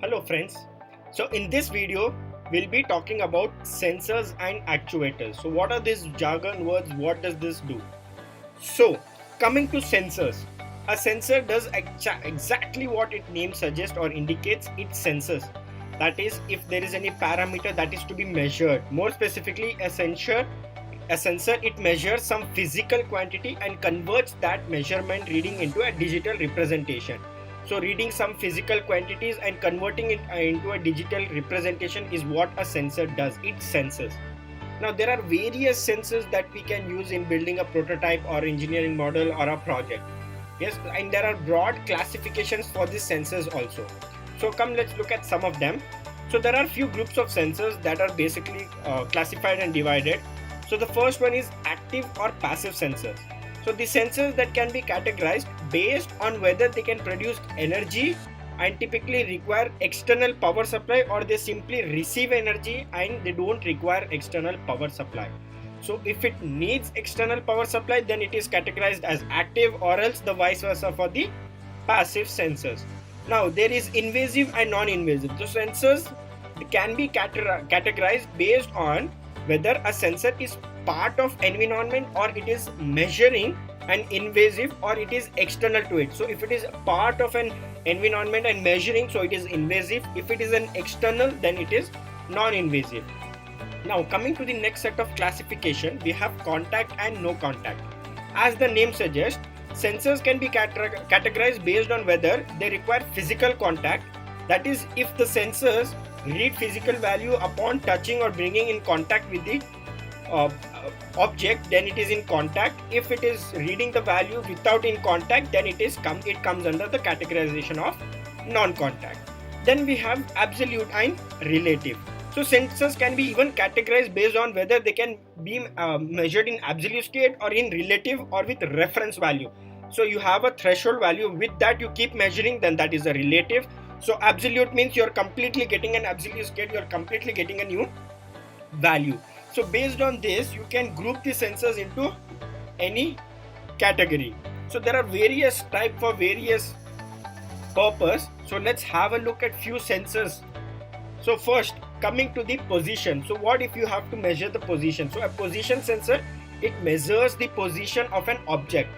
Hello friends. So in this video we'll be talking about sensors and actuators. So what are these jargon words? What does this do? So coming to sensors. A sensor does exactly what its name suggests or indicates. It senses. That is, if there is any parameter that is to be measured. More specifically, a sensor it measures some physical quantity and converts that measurement reading into a digital representation. So reading some physical quantities and converting it into a digital representation is what a sensor does. It senses. Now there are various sensors that we can use in building a prototype or engineering model or a project. Yes, and there are broad classifications for these sensors also. So come, let's look at some of them. So there are few groups of sensors that are basically classified and divided. So the first one is active or passive sensors. So the sensors that can be categorized based on whether they can produce energy and typically require external power supply, or they simply receive energy and they don't require external power supply. So if it needs external power supply, then it is categorized as active, or else the vice versa for the passive sensors. Now there is invasive and non-invasive. The sensors can be categorized based on whether a sensor is part of environment or it is measuring, and invasive or it is external to it. So if it is part of an environment and measuring, so it is invasive. If it is an external, then it is non-invasive. Now coming to the next set of classification, we have contact and no contact. As the name suggests, sensors can be categorized based on whether they require physical contact. That is, if the sensors read physical value upon touching or bringing in contact with the object, then it is in contact. If it is reading the value without in contact, then it comes under the categorization of non-contact. Then we have absolute and relative. So sensors can be even categorized based on whether they can be measured in absolute state or in relative or with reference value. So you have a threshold value, with that you keep measuring, then that is a relative. So absolute means you're completely getting an absolute state, you're completely getting a new value. So based on this, you can group the sensors into any category. So there are various types for various purpose. So let's have a look at few sensors. So first, coming to the position. So what if you have to measure the position? So a position sensor, it measures the position of an object.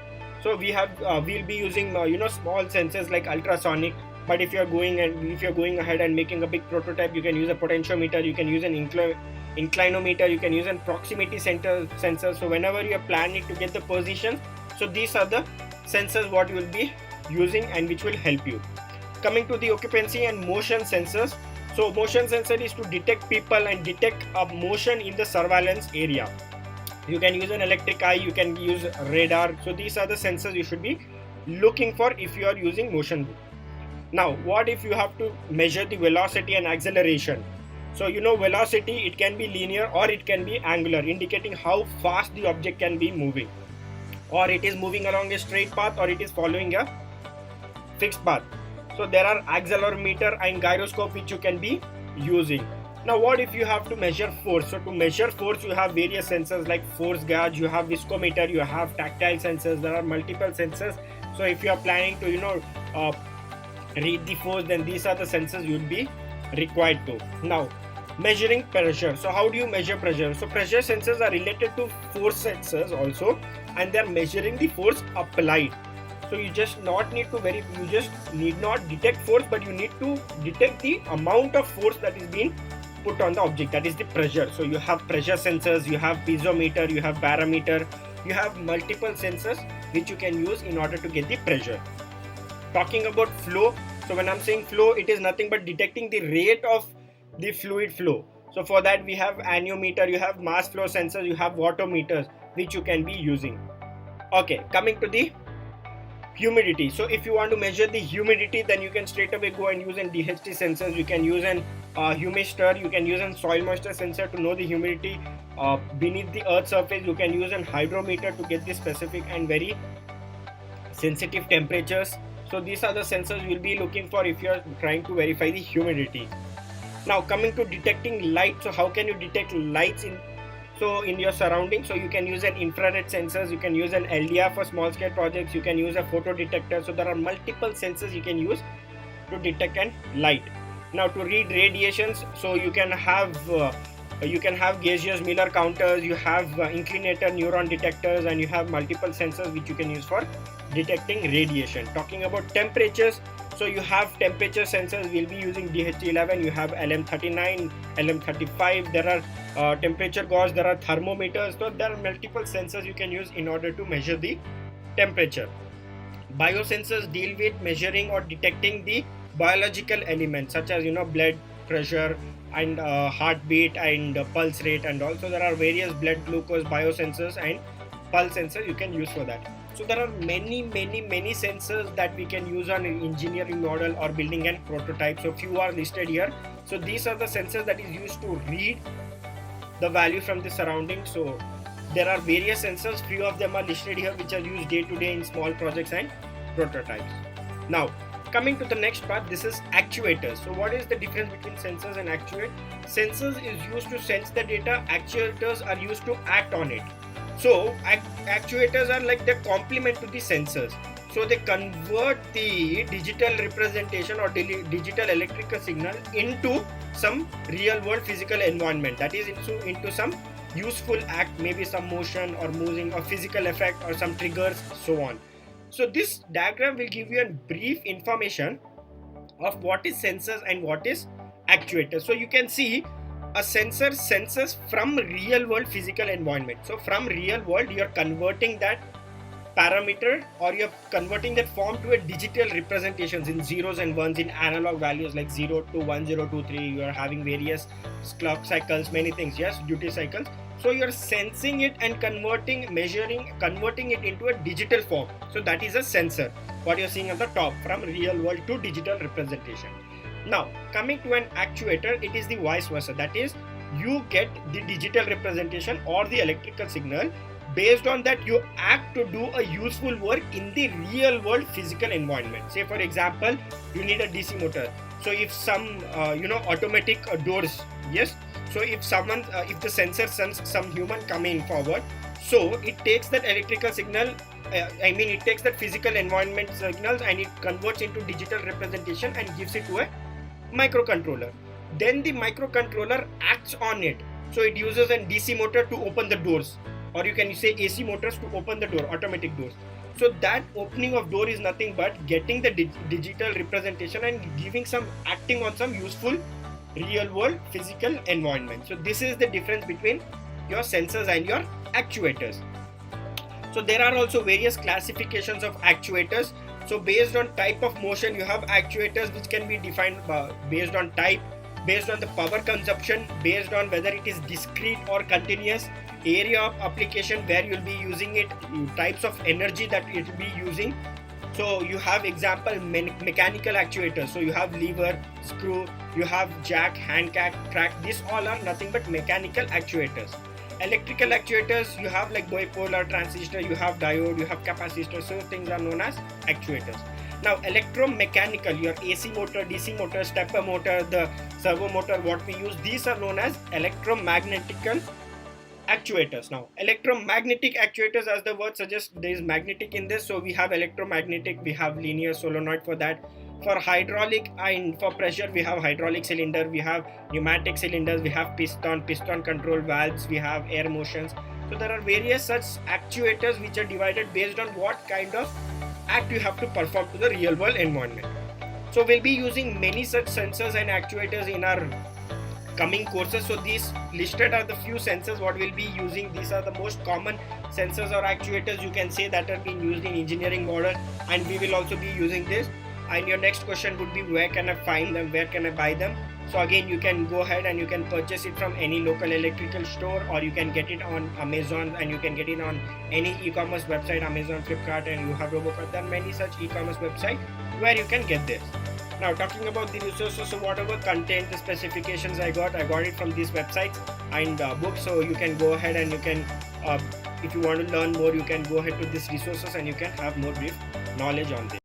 So we'll be using small sensors like ultrasonic. But if you're going ahead and making a big prototype, you can use a potentiometer, you can use an inclinometer, you can use a proximity sensor. So whenever you're planning to get the position, so these are the sensors what you will be using and which will help you. Coming to the occupancy and motion sensors. So motion sensor is to detect people and detect a motion in the surveillance area. You can use an electric eye, you can use radar. So these are the sensors you should be looking for if you are using motion. Now what if you have to measure the velocity and acceleration? So velocity, it can be linear or it can be angular, indicating how fast the object can be moving, or it is moving along a straight path or it is following a fixed path. So there are accelerometer and gyroscope which you can be using. Now what if you have to measure force? So to measure force, you have various sensors like force gauge, you have viscometer, you have tactile sensors. There are multiple sensors. So if you are planning to read the force, then these are the sensors you will be required to. Now measuring pressure. So how do you measure pressure? So pressure sensors are related to force sensors also, and they are measuring the force applied. So you just need not detect force, but you need to detect the amount of force that is being put on the object, that is the pressure. So you have pressure sensors, you have piezometer, you have barometer, you have multiple sensors which you can use in order to get the pressure. Talking about flow. So when I'm saying flow, it is nothing but detecting the rate of the fluid flow. So for that we have anemometer, you have mass flow sensors, you have wattmeters which you can be using. Okay, coming to the humidity. So if you want to measure the humidity, then you can straight away go and use an DHT sensors. You can use an humistor, you can use an soil moisture sensor to know the humidity beneath the earth surface. You can use an hydrometer to get the specific and very sensitive temperatures. So these are the sensors you will be looking for if you are trying to verify the humidity. Now coming to detecting light. So how can you detect lights in your surroundings? So you can use an infrared sensors, you can use an LDR for small scale projects, you can use a photo detector. So there are multiple sensors you can use to detect an light. Now to read radiations, so you can have gaseous Miller counters, you have inclinator neuron detectors, and you have multiple sensors which you can use for detecting radiation. Talking about temperatures, so you have temperature sensors. We'll be using DH11, you have LM39, LM35. There are temperature gauge, there are thermometers. So there are multiple sensors you can use in order to measure the temperature. Biosensors deal with measuring or detecting the biological elements such as blood pressure and heartbeat and pulse rate, and also there are various blood glucose biosensors and pulse sensors you can use for that. So there are many sensors that we can use on an engineering model or building and prototype. So few are listed here. So these are the sensors that is used to read the value from the surroundings. So there are various sensors, few of them are listed here, which are used day to day in small projects and prototypes. Now coming to the next part, this is actuators. So what is the difference between sensors and actuators? Sensors is used to sense the data, actuators are used to act on it. So actuators are like the complement to the sensors. So they convert the digital representation or digital electrical signal into some real world physical environment, that is into some useful act, maybe some motion or moving or physical effect or some triggers, so on. So this diagram will give you a brief information of what is sensors and what is actuators. So you can see a sensor senses from real world physical environment. So from real world you're converting that parameter or you're converting that form to a digital representations in zeros and ones, in analog values like 0 to 1, 0 to 3. You are having various clock cycles, many things, yes, duty cycles. So you're sensing it and converting it into a digital form. So that is a sensor, what you're seeing at the top, from real world to digital representation. Now coming to an actuator, it is the vice versa. That is, you get the digital representation or the electrical signal. Based on that, you act to do a useful work in the real world physical environment. Say for example, you need a DC motor. So if some automatic doors, yes. So if the sensor sends some human coming forward, so it takes that electrical signal, it takes that physical environment signals and it converts into digital representation and gives it to a microcontroller. Then the microcontroller acts on it. So it uses a DC motor to open the doors, or you can say AC motors to open the door, automatic doors. So that opening of door is nothing but getting the digital representation and acting on some useful real world physical environment. So this is the difference between your sensors and your actuators. So there are also various classifications of actuators. So based on type of motion, you have actuators which can be defined based on type, based on the power consumption, based on whether it is discrete or continuous, area of application where you'll be using it, types of energy that it will be using. So you have example mechanical actuators. So you have lever, screw, you have jack, hand crank. These all are nothing but mechanical actuators. Electrical actuators, you have like bipolar transistor, you have diode, you have capacitor. So things are known as actuators. Now electromechanical, your AC motor, DC motor, stepper motor, the servo motor, what we use, these are known as electromagnetical actuators. Now electromagnetic actuators, as the word suggests, there is magnetic in this. So we have electromagnetic, we have linear solenoid for that. For hydraulic and for pressure, we have hydraulic cylinder, we have pneumatic cylinders, we have piston control valves, we have air motions. So there are various such actuators which are divided based on what kind of act you have to perform to the real world environment. So we'll be using many such sensors and actuators in our coming courses. So these listed are the few sensors what we'll be using. These are the most common sensors or actuators, you can say, that are being used in engineering model, and we will also be using this. And your next question would be, where can I find them, where can I buy them? So again, you can go ahead and you can purchase it from any local electrical store, or you can get it on Amazon, and you can get it on any e-commerce website, Amazon, Flipkart, and you have Robocop. There are many such e-commerce websites where you can get this. Now talking about the resources, so whatever content, the specifications I got it from these websites and books. So you can go ahead and you can, if you want to learn more, you can go ahead to these resources and you can have more brief knowledge on this.